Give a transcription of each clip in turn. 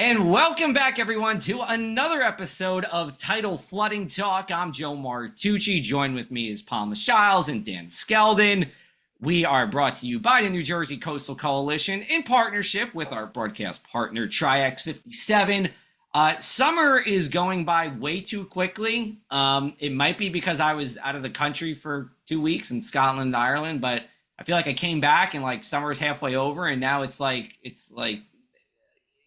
And welcome back, everyone, to another episode of Tidal Flooding Talk. I'm Joe Martucci. Joined with me is Palma Shiles and Dan Skeldon. We are brought to you by the New Jersey Coastal Coalition in partnership with our broadcast partner, Triax 57. Summer is going by way too quickly. It might be because I was out of the country for 2 weeks in Scotland and Ireland, but I feel like I came back and like summer is halfway over, and now it's like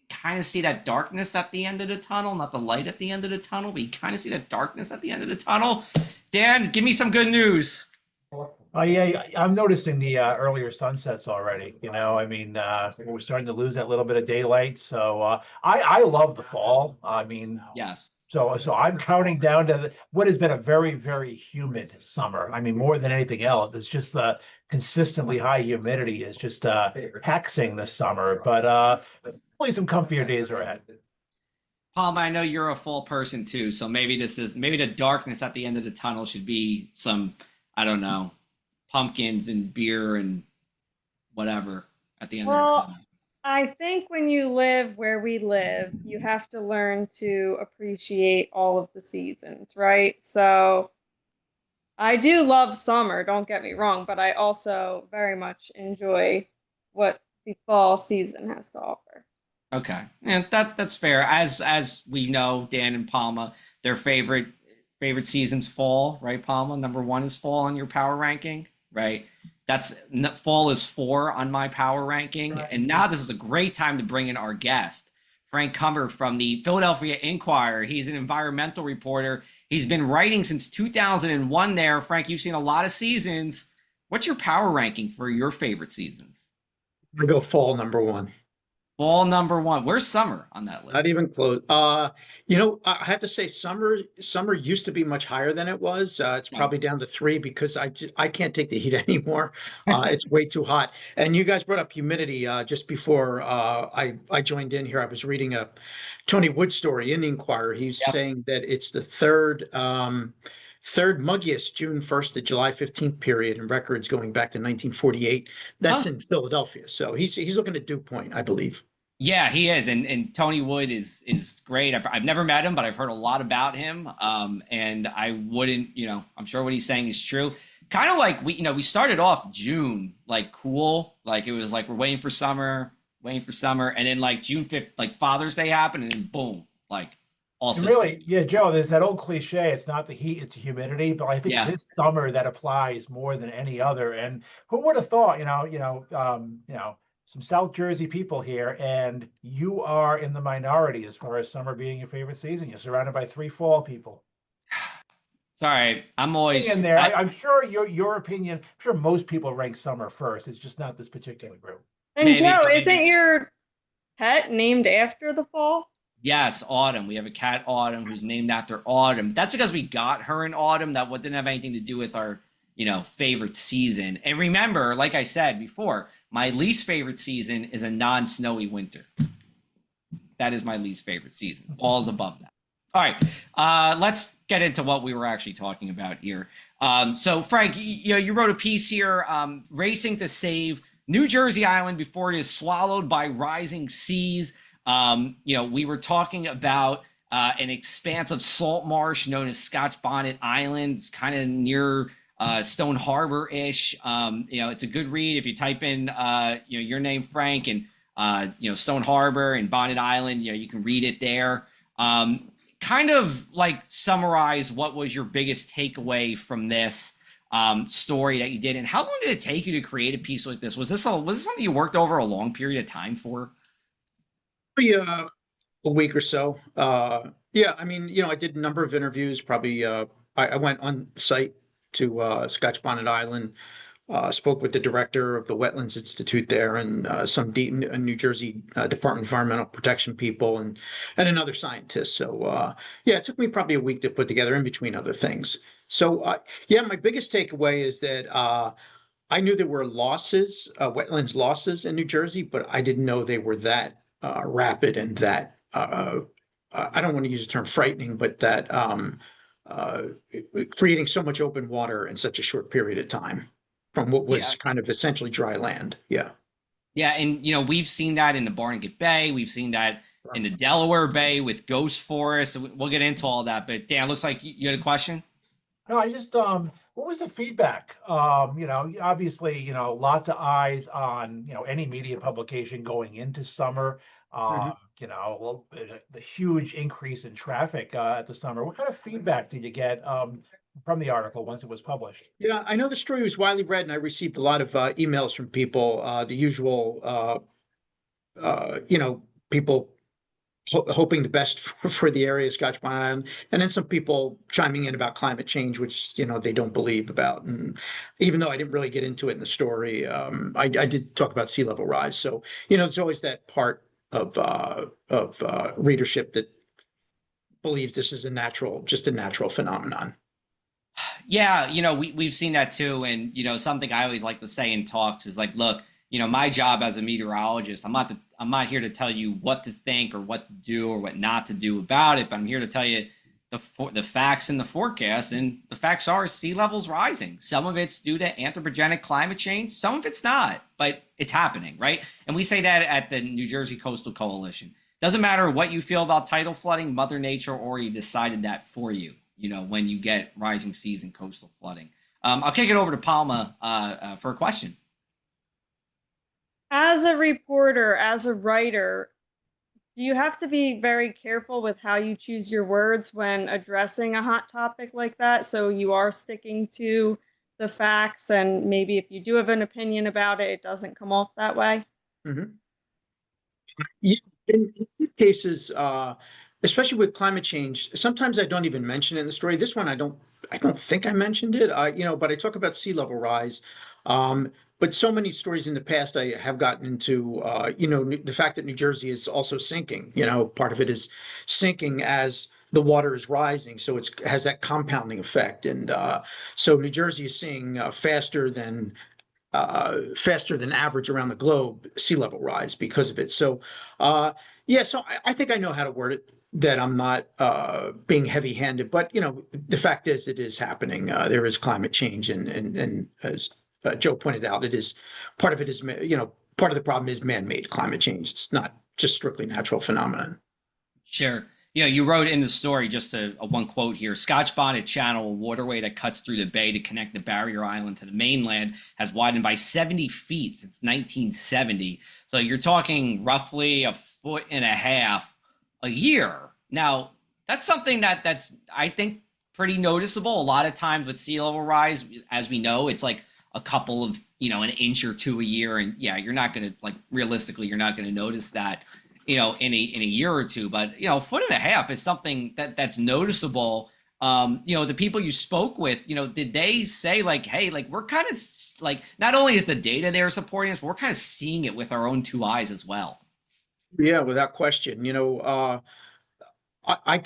kind of see that darkness at the end of the tunnel, not the light at the end of the tunnel, but you kind of see that darkness at the end of the tunnel. Dan, give me some good news. Oh yeah, I'm noticing the earlier sunsets already. We're starting to lose that little bit of daylight. So I love the fall. Yes. So I'm counting down to what has been a very, very humid summer. I mean, more than anything else, it's just the consistently high humidity is just taxing this summer. But hopefully some comfier days are ahead. Palma, I know you're a fall person too, so maybe the darkness at the end of the tunnel should be some, I don't know, pumpkins and beer and whatever at the end of the tunnel. I think when you live where we live, you have to learn to appreciate all of the seasons, right? So I do love summer, don't get me wrong, but I also very much enjoy what the fall season has to offer. Okay, and that's fair. As we know, Dan and Palma, their favorite seasons fall, right? Palma, number one is fall on your power ranking, right? That's fall is 4 on my power ranking. Right. And now this is a great time to bring in our guest, Frank Kummer from the Philadelphia Inquirer. He's an environmental reporter. He's been writing since 2001 there. Frank, you've seen a lot of seasons. What's your power ranking for your favorite seasons? I go fall number one. Fall number one. Where's summer on that list? Not even close. I have to say summer used to be much higher than it was. It's probably down to 3 because I can't take the heat anymore. It's way too hot. And you guys brought up humidity just before I joined in here. I was reading a Tony Wood story in the Inquirer. He's saying that it's the third muggiest June 1st to July 15th period in records going back to 1948. That's in Philadelphia. So he's looking at Dew Point, I believe. Yeah, he is, and Tony Wood is great. I've never met him, but I've heard a lot about him. And I wouldn't, I'm sure what he's saying is true. Kind of like we started off June like cool, like it was like we're waiting for summer, and then like June 5th, like Father's Day happened, and then boom, like all really, yeah, Joe. There's that old cliche. It's not the heat, it's humidity. But I think this summer that applies more than any other. And who would have thought? Some South Jersey people here, and you are in the minority as far as summer being your favorite season. You're surrounded by 3 fall people. Sorry, I'm always in there. I'm sure your opinion. I'm sure most people rank summer first. It's just not this particular group. And maybe, Joe, isn't your pet named after the fall? Yes, Autumn. We have a cat, Autumn, who's named after Autumn. That's because we got her in autumn. That didn't have anything to do with our, favorite season. And remember, like I said before, my least favorite season is a non-snowy winter. That is my least favorite season. Fall's above that. All right, let's get into what we were actually talking about here. So, Frank, you wrote a piece here, racing to save New Jersey Island before it is swallowed by rising seas. We were talking about an expanse of salt marsh known as Scotch Bonnet Island. It's kind of near Stone Harbor-ish. It's a good read if you type in your name, Frank, and Stone Harbor and Bonnet Island. You can read it there. Kind of like summarize what was your biggest takeaway from this story that you did, and how long did it take you to create a piece like this? Was this something you worked over a long period of time for? A week or so. I did a number of interviews. Probably I went on site to Scotch Bonnet Island, spoke with the director of the Wetlands Institute there, and some New Jersey Department of Environmental Protection people, and another scientist. So it took me probably a week to put together, in between other things. So my biggest takeaway is that I knew there were losses, wetlands losses in New Jersey, but I didn't know they were that rapid and that I don't want to use the term frightening, but that creating so much open water in such a short period of time from what was kind of essentially dry land. Yeah. Yeah. And, we've seen that in the Barnegat Bay. We've seen that, in the Delaware Bay with ghost forests. We'll get into all that. But Dan, looks like you had a question. No, I just what was the feedback? Obviously, lots of eyes on, any media publication going into summer. Mhm. The huge increase in traffic at the summer. What kind of feedback did you get from the article once it was published? Yeah, I know the story was widely read, and I received a lot of emails from people, the usual, people hoping the best for the area of Scotch Bonnet Island, and then some people chiming in about climate change, which they don't believe about. And even though I didn't really get into it in the story, I did talk about sea level rise. So there's always that part of readership that believes this is just a natural phenomenon. Yeah, we've seen that too. And, something I always like to say in talks is like, look, my job as a meteorologist, I'm not here to tell you what to think or what to do or what not to do about it, but I'm here to tell you the facts and the forecast. And the facts are sea levels rising. Some of it's due to anthropogenic climate change. Some of it's not, but it's happening, right? And we say that at the New Jersey Coastal Coalition. Doesn't matter what you feel about tidal flooding, Mother Nature already decided that for you, when you get rising seas and coastal flooding. I'll kick it over to Palma for a question. As a reporter, as a writer, do you have to be very careful with how you choose your words when addressing a hot topic like that? So you are sticking to the facts, and maybe if you do have an opinion about it, it doesn't come off that way? Mm-hmm. Yeah, in cases, especially with climate change, sometimes I don't even mention it in the story. This one, I don't think I mentioned it. But I talk about sea level rise. But so many stories in the past, I have gotten into, the fact that New Jersey is also sinking. Part of it is sinking as the water is rising, so it has that compounding effect. And so New Jersey is seeing faster than average around the globe sea level rise because of it. So, so I think I know how to word it, that I'm not being heavy handed, but the fact is it is happening. There is climate change, and as Joe pointed out, it is part of it is, part of the problem is man-made climate change. It's not just strictly natural phenomenon. Sure. You wrote in the story, just a one quote here: Scotch Bonnet Channel, a waterway that cuts through the bay to connect the barrier island to the mainland, has widened by 70 feet since 1970. So you're talking roughly 1.5 feet a year. Now, that's something that's, I think, pretty noticeable. A lot of times with sea level rise, as we know, it's like a couple of, an inch or two a year. And yeah, you're not going to, realistically, you're not going to notice that, in a year or two. But, 1.5 feet is something that's noticeable. The people you spoke with, did they say hey, we're kind of not only is the data there supporting us, but we're kind of seeing it with our own two eyes as well? Yeah, without question. I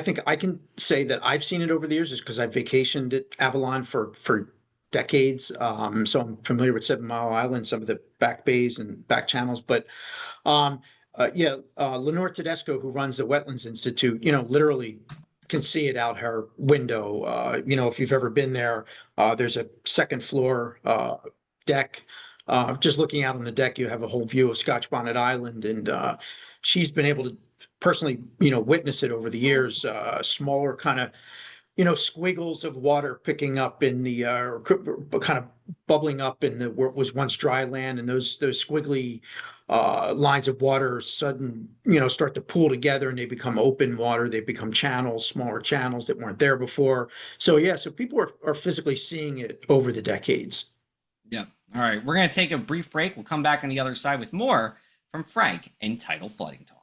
think I can say that I've seen it over the years, is because I've vacationed at Avalon for decades. So I'm familiar with 7 Mile Island, some of the back bays and back channels. But Lenore Tedesco, who runs the Wetlands Institute, literally can see it out her window. If you've ever been there, there's a second floor deck. Just looking out on the deck, you have a whole view of Scotch Bonnet Island, and she's been able to personally, witness it over the years. Smaller kind of, squiggles of water picking up in the kind of bubbling up in the where it was once dry land, and those squiggly lines of water sudden, start to pool together, and they become open water. They become channels, smaller channels that weren't there before. So people are physically seeing it over the decades. Yeah. All right. We're going to take a brief break. We'll come back on the other side with more from Frank in Tidal Flooding Talk.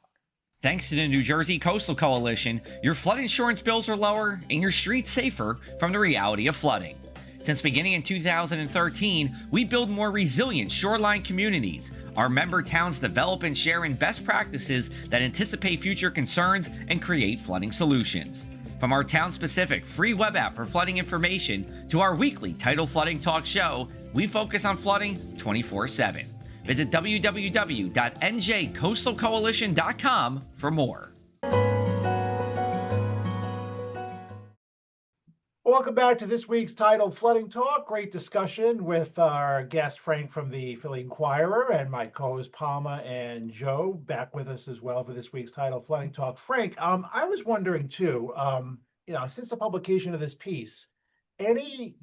Thanks to the New Jersey Coastal Coalition, your flood insurance bills are lower and your streets safer from the reality of flooding. Since beginning in 2013, we build more resilient shoreline communities. Our member towns develop and share in best practices that anticipate future concerns and create flooding solutions. From our town-specific free web app for flooding information to our weekly Tidal Flooding Talk show, we focus on flooding 24/7. Visit www.njcoastalcoalition.com for more. welcome back to this week's Tidal Flooding Talk. Great discussion with our guest Frank from the Philly Inquirer and my co-host Palma and Joe back with us as well for this week's Tidal Flooding Talk. Frank, I was wondering too, since the publication of this piece, any,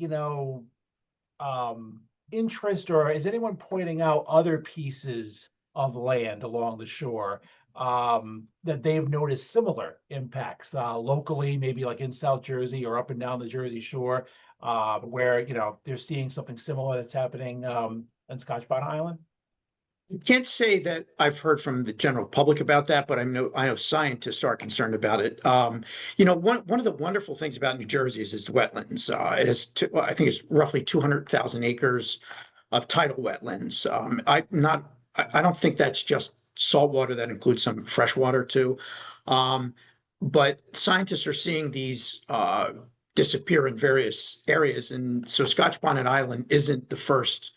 interest, or is anyone pointing out other pieces of land along the shore that they've noticed similar impacts locally, maybe like in South Jersey or up and down the Jersey Shore, where they're seeing something similar that's happening in Scotch Bonnet Island? I can't say that I've heard from the general public about that, but I know scientists are concerned about it. One of the wonderful things about New Jersey is its wetlands. It has, I think it's roughly 200,000 acres of tidal wetlands. I don't think that's just saltwater. That includes some freshwater too. But scientists are seeing these disappear in various areas, and so Scotch Bonnet Island isn't the first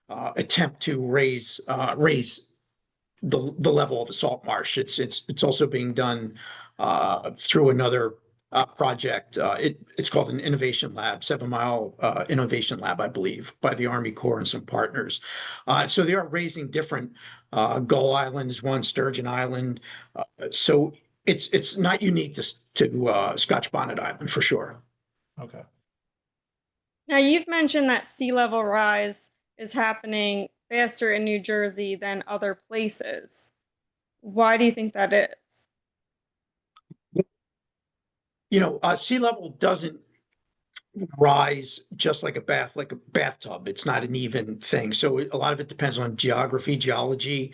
attempt to raise the level of a salt marsh. It's also being done through another project. It's called an innovation lab, 7 Mile Innovation Lab, I believe, by the Army Corps and some partners. So they are raising different Gull Islands, one Sturgeon Island. So it's not unique to Scotch Bonnet Island for sure. Okay. Now, you've mentioned that sea level rise is happening faster in New Jersey than other places. Why do you think that is? Sea level doesn't rise just like a bathtub. It's not an even thing. So a lot of it depends on geology.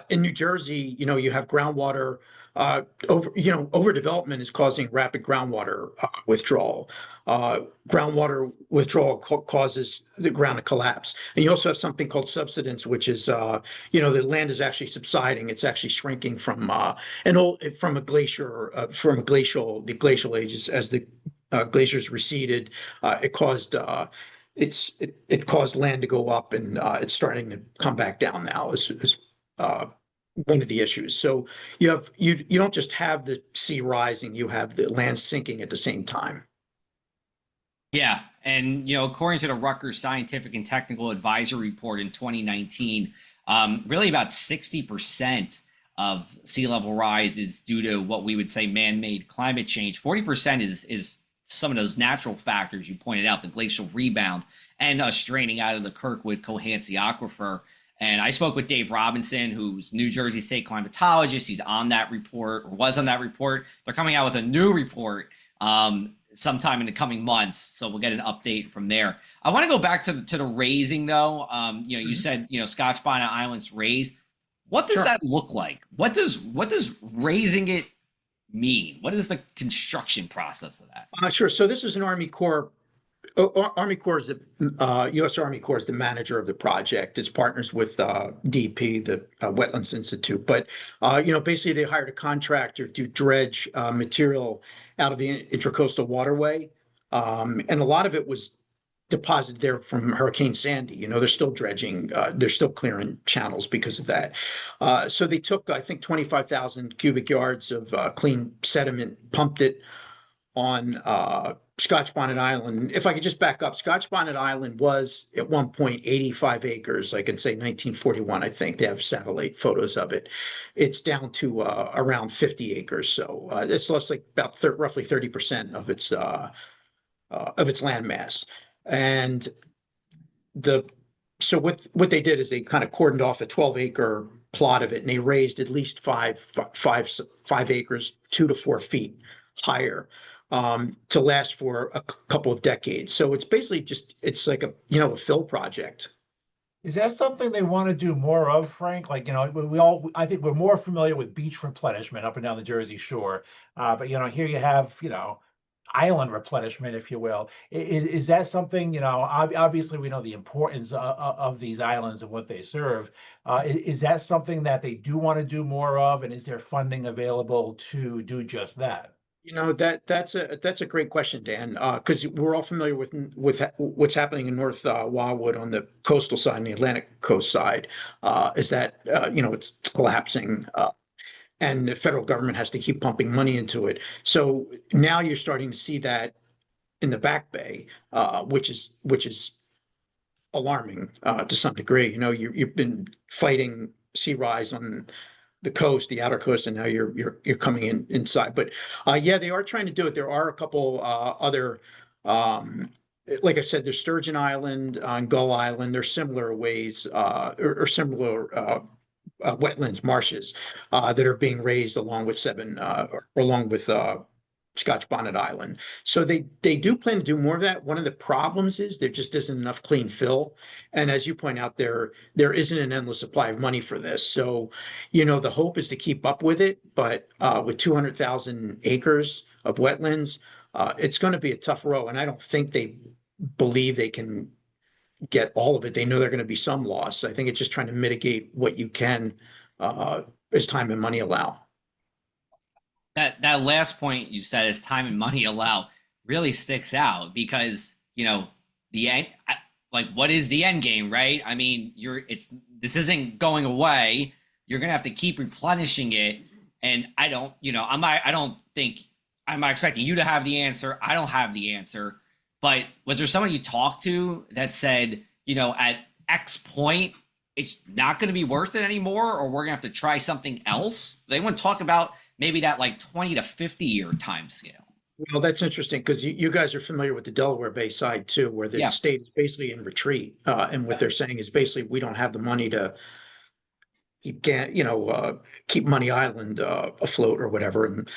In New Jersey, you have groundwater overdevelopment is causing rapid groundwater withdrawal. Groundwater withdrawal causes the ground to collapse. And you also have something called subsidence, which is, the land is actually subsiding. It's actually shrinking from the glacial ages as the glaciers receded. It caused land to go up, and it's starting to come back down now. Is one of the issues. So you don't just have the sea rising; you have the land sinking at the same time. Yeah, and according to the Rutgers Scientific and Technical Advisory Report in 2019, really about 60% of sea level rise is due to what we would say man-made climate change. 40% is some of those natural factors you pointed out, the glacial rebound and us draining out of the Kirkwood Cohansey Aquifer. And I spoke with Dave Robinson, who's New Jersey State climatologist. He's on that report, or was on that report. They're coming out with a new report sometime in the coming months, so we'll get an update from there. I want to go back to the raising, though. You said Scotch Bonnet Island's raised. What does that look like? What does raising it mean? What is the construction process of that? Sure. So this is an Army Corps. Army Corps is the U.S. Army Corps is the manager of the project. It's partners with DP, the Wetlands Institute. But basically they hired a contractor to dredge material out of the Intracoastal Waterway, and a lot of it was deposited there from Hurricane Sandy. They're still dredging, they're still clearing channels because of that. So they took, I think, 25,000 cubic yards of clean sediment, pumped it on Scotch Bonnet Island. If I could just back up, Scotch Bonnet Island was at one point 85 acres. I can say 1941, I think. They have satellite photos of it. It's down to around 50 acres. So it's lost like about roughly 30% of its land mass. And so what they did is they kind of cordoned off a 12-acre plot of it, and they raised at least five acres, 2 to 4 feet higher, to last for a couple of decades. So it's basically it's like a fill project. Is that something they want to do more of, Frank? Like, I think we're more familiar with beach replenishment up and down the Jersey Shore. But here you have, island replenishment, if you will. Is that something, obviously we know the importance of these islands and what they serve. Is that something that they do want to do more of? And is there funding available to do just that? That's a great question, Dan, because we're all familiar with what's happening in North Wildwood on the coastal side and the Atlantic coast side. Is that it's collapsing, and the federal government has to keep pumping money into it. So now you're starting to see that in the back bay, which is alarming to some degree. You've been fighting sea rise on the coast, the outer coast, and now you're coming in inside. But yeah, they are trying to do it. There are a couple other, like I said, there's Sturgeon Island on Gull Island. There's similar ways or similar wetlands, marshes that are being raised along with Scotch Bonnet Island. So they do plan to do more of that. One of the problems is there just isn't enough clean fill. And as you point out, there isn't an endless supply of money for this. So, the hope is to keep up with it, but with 200,000 acres of wetlands, it's going to be a tough row. And I don't think they believe they can get all of it. They know there are going to be some loss. I think it's just trying to mitigate what you can as time and money allow. That last point you said, as time and money allow, really sticks out because the end, like, what is the end game, right? I mean, this isn't going away. You're gonna have to keep replenishing it, and I'm not expecting you to have the answer. I don't have the answer, but was there someone you talked to that said, at X point, it's not going to be worth it anymore, or we're going to have to try something else? They want to talk about maybe that like 20 to 50 year time scale. Well, that's interesting because you guys are familiar with the Delaware Bay side too, where the state is basically in retreat. And what they're saying is basically we don't have the money to keep Money Island afloat or whatever. And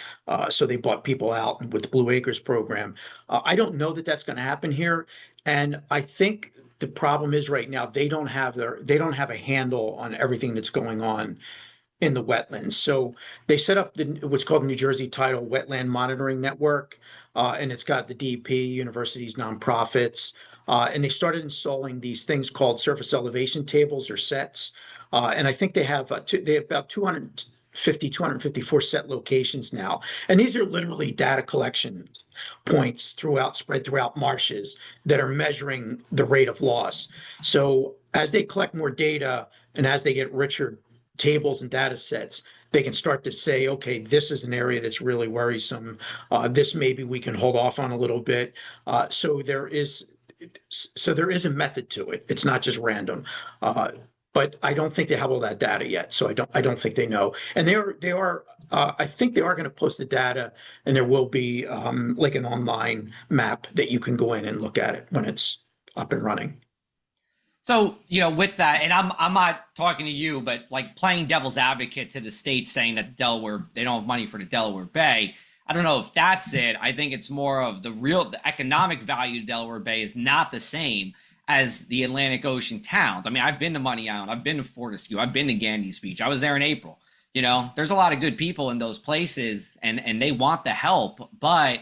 so they bought people out with the Blue Acres program. I don't know that that's going to happen here. And I think the problem is right now they don't have a handle on everything that's going on in the wetlands. So they set up what's called the New Jersey Tidal Wetland Monitoring Network, and it's got the DEP, universities, nonprofits, and they started installing these things called surface elevation tables or sets. And I think they have about 254 set locations now. And these are literally data collection points spread throughout marshes that are measuring the rate of loss. So as they collect more data and as they get richer tables and data sets, they can start to say, okay, this is an area that's really worrisome. This maybe we can hold off on a little bit. So there is a method to it. It's not just random. But I don't think they have all that data yet. So I don't think they know. And I think they are going to post the data, and there will be like an online map that you can go in and look at it when it's up and running. So, with that, and I'm not talking to you, but like playing devil's advocate to the state saying that they don't have money for the Delaware Bay. I don't know if that's it. I think it's more of the economic value of Delaware Bay is not the same as the Atlantic Ocean towns. I mean, I've been to Money Island, I've been to Fortescue, I've been to Gandy's Beach. I was there in April. There's a lot of good people in those places, and they want the help, but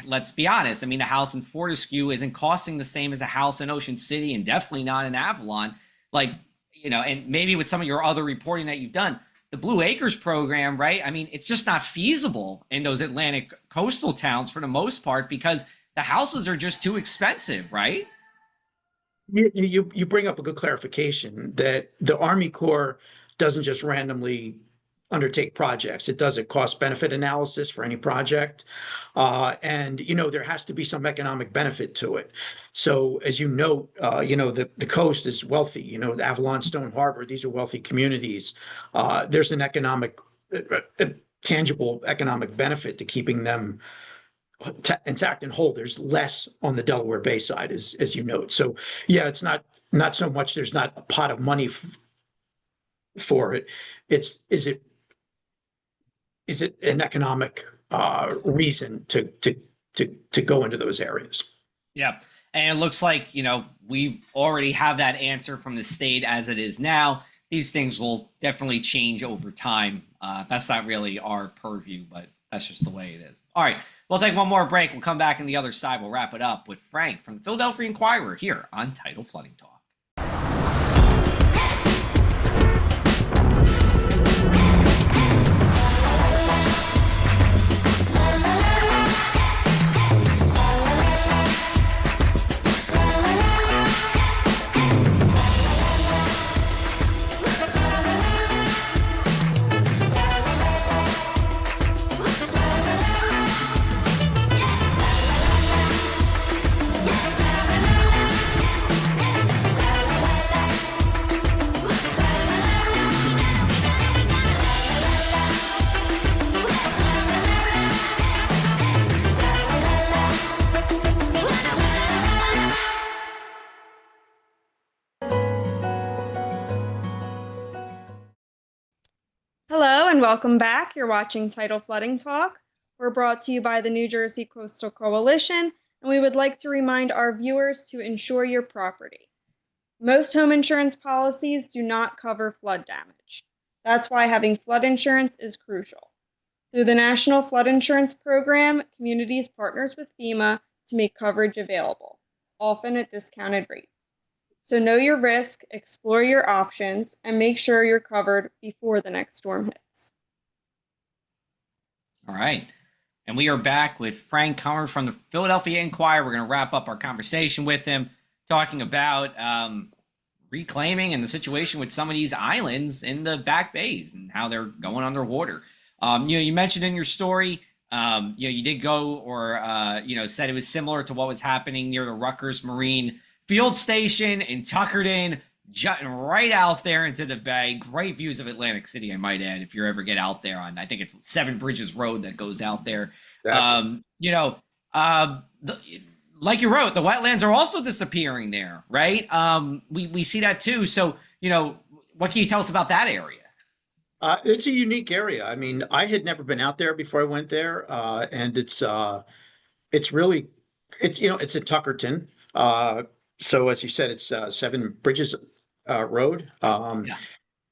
let's be honest. I mean, a house in Fortescue isn't costing the same as a house in Ocean City, and definitely not in Avalon. And maybe with some of your other reporting that you've done, the Blue Acres program, right? I mean, it's just not feasible in those Atlantic coastal towns for the most part because the houses are just too expensive, right? You bring up a good clarification that the Army Corps doesn't just randomly undertake projects. It does a cost benefit analysis for any project. And, there has to be some economic benefit to it. So as you note, the coast is wealthy, the Avalon, Stone Harbor, these are wealthy communities. There's an tangible economic benefit to keeping them intact and whole. There's less on the Delaware Bay side, as you note. So yeah, it's not so much there's not a pot of money for it. Is it an economic reason to go into those areas? Yeah. And it looks like, we already have that answer from the state as it is now. These things will definitely change over time. That's not really our purview, but that's just the way it is. All right. We'll take one more break. We'll come back on the other side. We'll wrap it up with Frank from the Philadelphia Inquirer here on Tidal Flooding Talk. welcome back. You're watching Tidal Flooding Talk. We're brought to you by the New Jersey Coastal Coalition, and we would like to remind our viewers to insure your property. Most home insurance policies do not cover flood damage. That's why having flood insurance is crucial. Through the National Flood Insurance Program, communities partners with FEMA to make coverage available, often at discounted rates. So know your risk, explore your options, and make sure you're covered before the next storm hits. All right. And we are back with Frank Kummer from the Philadelphia Inquirer. We're going to wrap up our conversation with him, talking about reclaiming and the situation with some of these islands in the back bays and how they're going underwater. You mentioned in your story, you did go or, said it was similar to what was happening near the Rutgers Marine Field Station in Tuckerton, jutting right out there into the bay. Great views of Atlantic City, I might add, if you ever get out there on, I think it's Seven Bridges Road that goes out there. Exactly. Like you wrote, the wetlands are also disappearing there, right? We see that too. So, what can you tell us about that area? It's a unique area. I mean, I had never been out there before I went there, and it's in Tuckerton. So as you said, it's Seven Bridges Road. Yeah.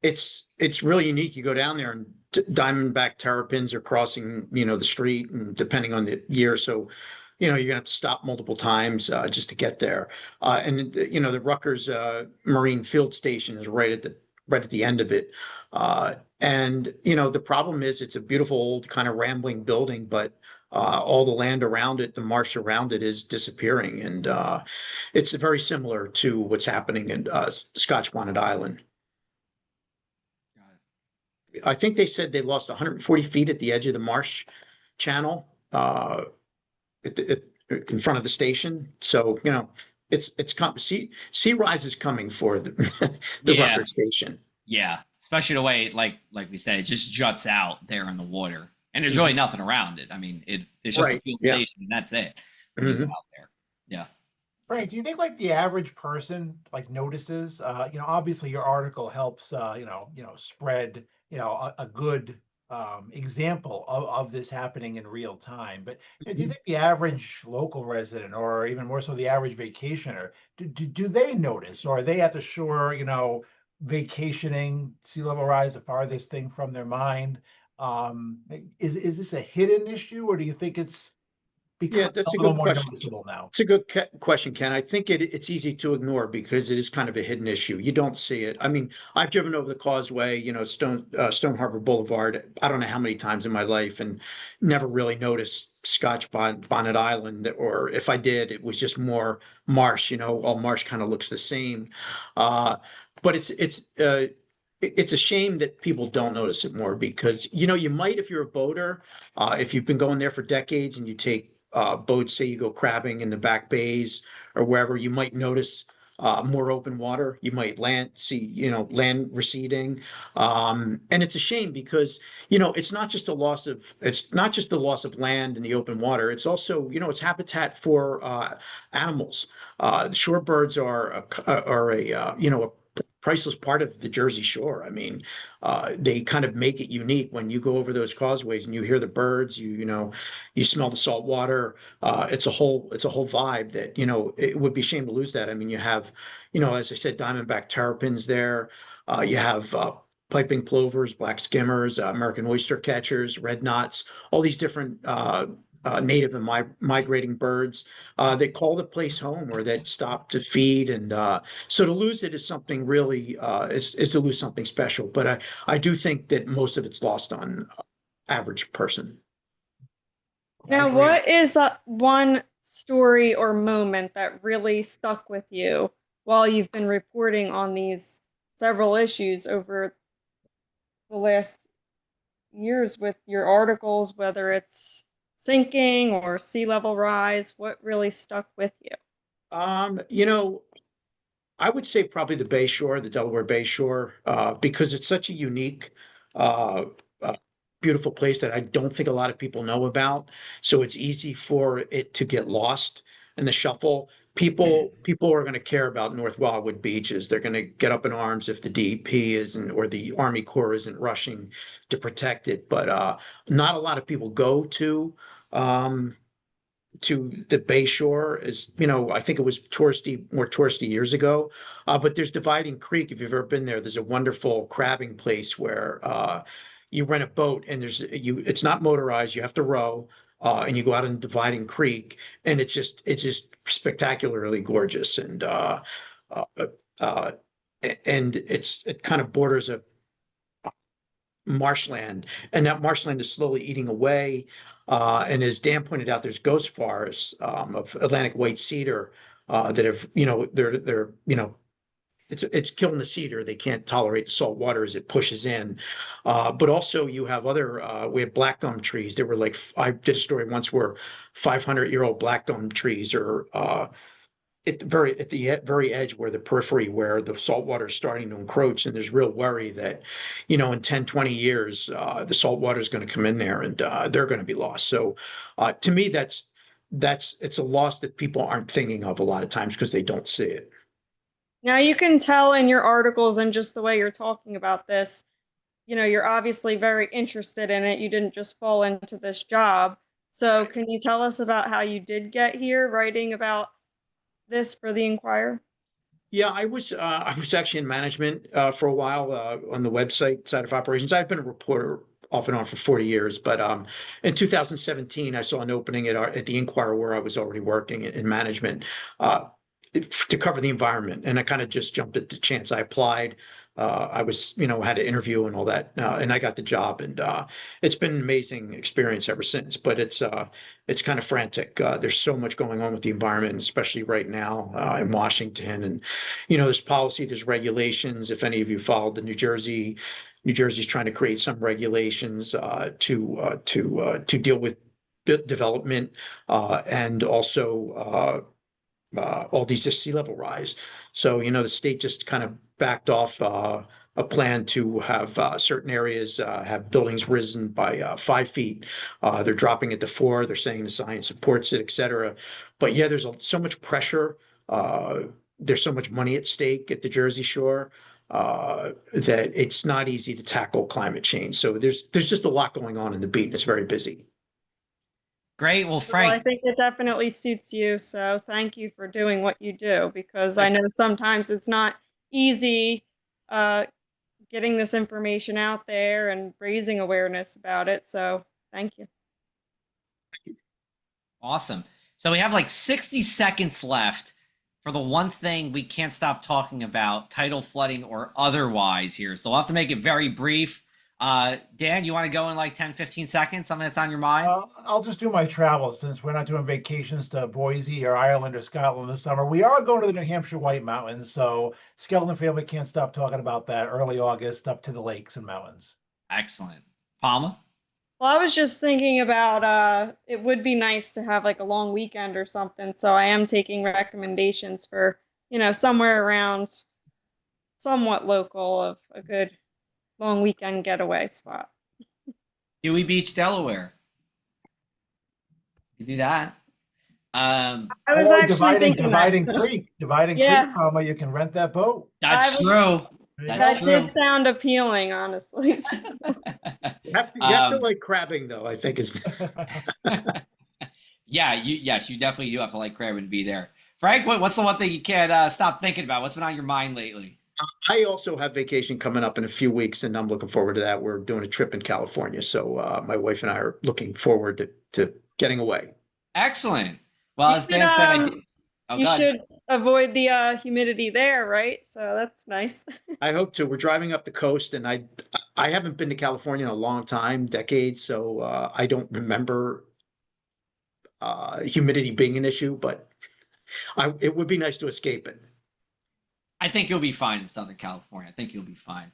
It's really unique. You go down there and Diamondback terrapins are crossing, the street, and depending on the year. So, you're gonna have to stop multiple times just to get there. And the Rutgers Marine Field Station is right at the end of it. And the problem is it's a beautiful old kind of rambling building, but all the land around it, the marsh around it, is disappearing, and it's very similar to what's happening in Scotch Bonnet Island. I think they said they lost 140 feet at the edge of the marsh channel in front of the station. So it's sea rise is coming for the Rutgers station. Yeah, especially the way, like we said, it just juts out there in the water, and there's really nothing around it. I mean, it's just a field station, and that's it. When you go out there, yeah. Frank, do you think like the average person like notices? Obviously your article helps spread a good example of this happening in real time. But do you think the average local resident, or even more so the average vacationer, do they notice, or are they at the shore, vacationing, sea level rise, the farthest thing from their mind? Is this a hidden issue, or do you think it's become that's a a little good more question. noticeable now? It's a good question, Ken. I think it's easy to ignore because it is kind of a hidden issue. You don't see it. I mean, I've driven over the causeway, Stone Harbor Boulevard, I don't know how many times in my life, and never really noticed Scotch Bonnet Island, or if I did, it was just more marsh. All marsh kind of looks the same. But it's a shame that people don't notice it more, because you might, if you're a boater, if you've been going there for decades and you take boats, say you go crabbing in the back bays or wherever, you might notice more open water. You might see land receding, and it's a shame because it's not just the loss of land and the open water. It's also it's habitat for animals. Shorebirds are a priceless part of the Jersey Shore. I mean, they kind of make it unique when you go over those causeways and you hear the birds. You smell the salt water. It's a whole vibe that it would be a shame to lose that. I mean, you have as I said, Diamondback terrapins there. You have piping plovers, black skimmers, American oyster catchers, red knots, all these different native and migrating birds that call the place home, or that stop to feed. And so to lose it is something really, is to lose something special. But I do think that most of it's lost on average person. Now, what is one story or moment that really stuck with you while you've been reporting on these several issues over the last years with your articles, whether it's sinking or sea level rise? What really stuck with you? I would say probably the Bay Shore, the Delaware Bay Shore, because it's such a unique, beautiful place that I don't think a lot of people know about. So it's easy for it to get lost in the shuffle. people are going to care about North Wildwood beaches. They're going to get up in arms if the DEP isn't or the Army Corps isn't rushing to protect it. But not a lot of people go um, to the Bay Shore. Is I think it was more touristy years ago. But there's Dividing Creek. If you've ever been there, there's a wonderful crabbing place where you rent a boat and it's not motorized. You have to row. And you go out in Dividing Creek, and it's just spectacularly gorgeous, uh, uh, and it kind of borders a marshland, and that marshland is slowly eating away. And as Dan pointed out, there's ghost forests of Atlantic white cedar that have, they're it's killing the cedar. They can't tolerate the salt water as it pushes in. But also you have we have black gum trees. There were I did a story once where 500-year-old black gum trees are at the very edge where the periphery where the salt water is starting to encroach. And there's real worry that, in 10, 20 years, the salt water is going to come in there and they're going to be lost. So to me, it's a loss that people aren't thinking of a lot of times because they don't see it. Now you can tell in your articles and just the way you're talking about this, you're obviously very interested in it. You didn't just fall into this job. So can you tell us about how you did get here writing about this for the Inquirer? Yeah, I was actually in management for a while on the website side of operations. I've been a reporter off and on for 40 years, but in 2017, I saw an opening at the Inquirer where I was already working in management. To cover the environment, and I kind of just jumped at the chance. I applied. I was, had an interview and all that, and I got the job. And it's been an amazing experience ever since. But it's kind of frantic. There's so much going on with the environment, especially right now in Washington. And there's policy, there's regulations. If any of you followed the New Jersey's trying to create some regulations to deal with development and also all these sea level rise. So, the state just kind of backed off a plan to have certain areas have buildings risen by 5 feet. They're dropping it to 4. They're saying the science supports it, et cetera. But yeah, there's so much pressure. There's so much money at stake at the Jersey Shore that it's not easy to tackle climate change. So there's just a lot going on in the beat, and it's very busy. Great. Well, Frank. Well, I think it definitely suits you. So thank you for doing what you do, because I know sometimes it's not easy getting this information out there and raising awareness about it. So thank you. Awesome. So we have like 60 seconds left for the one thing we can't stop talking about, tidal flooding or otherwise here. So we'll have to make it very brief. Dan, you want to go in like 10, 15 seconds? Something that's on your mind? I'll just do my travels since we're not doing vacations to Boise or Ireland or Scotland this summer. We are going to the New Hampshire White Mountains, so Skeleton family can't stop talking about that early August up to the lakes and mountains. Excellent. Palma? Well, I was just thinking about it would be nice to have like a long weekend or something. So I am taking recommendations for, somewhere around somewhat local of a good long weekend getaway spot. Dewey Beach, Delaware. You do that. I was actually thinking Dividing that, Creek, Dividing Yeah. Creek, Palma, you can rent that boat. That's true. that That's true. did sound appealing, honestly. You have to like crabbing, though, I think is. Yeah, you definitely do have to like crabbing to be there. Frank, what's the one thing you can't stop thinking about? What's been on your mind lately? I also have vacation coming up in a few weeks, and I'm looking forward to that. We're doing a trip in California, so my wife and I are looking forward to getting away. Excellent. Well, as Dan said, You should avoid the humidity there, right? So that's nice. I hope to. We're driving up the coast, and I haven't been to California in a long time, decades, so I don't remember humidity being an issue, but it would be nice to escape it. I think you'll be fine in Southern California. I think you'll be fine.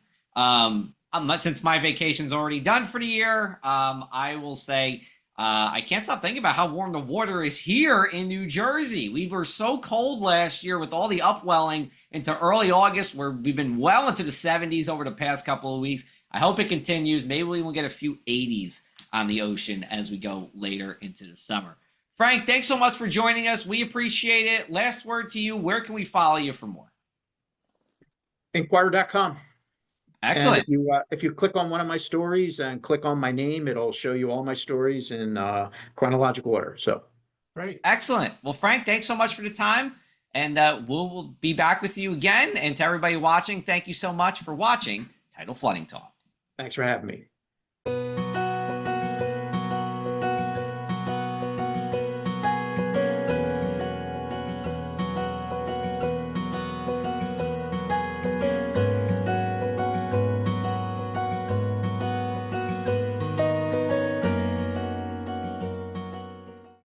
Since my vacation's already done for the year, I will say I can't stop thinking about how warm the water is here in New Jersey. We were so cold last year with all the upwelling into early August, where we've been well into the 70s over the past couple of weeks. I hope it continues. Maybe we will get a few 80s on the ocean as we go later into the summer. Frank, thanks so much for joining us. We appreciate it. Last word to you. Where can we follow you for more? Inquirer.com. Excellent. And if you click on one of my stories and click on my name, it'll show you all my stories in chronological order. So Great. Excellent. Well, Frank, thanks so much for the time. And we'll be back with you again. And to everybody watching, thank you so much for watching Tidal Flooding Talk. thanks for having me.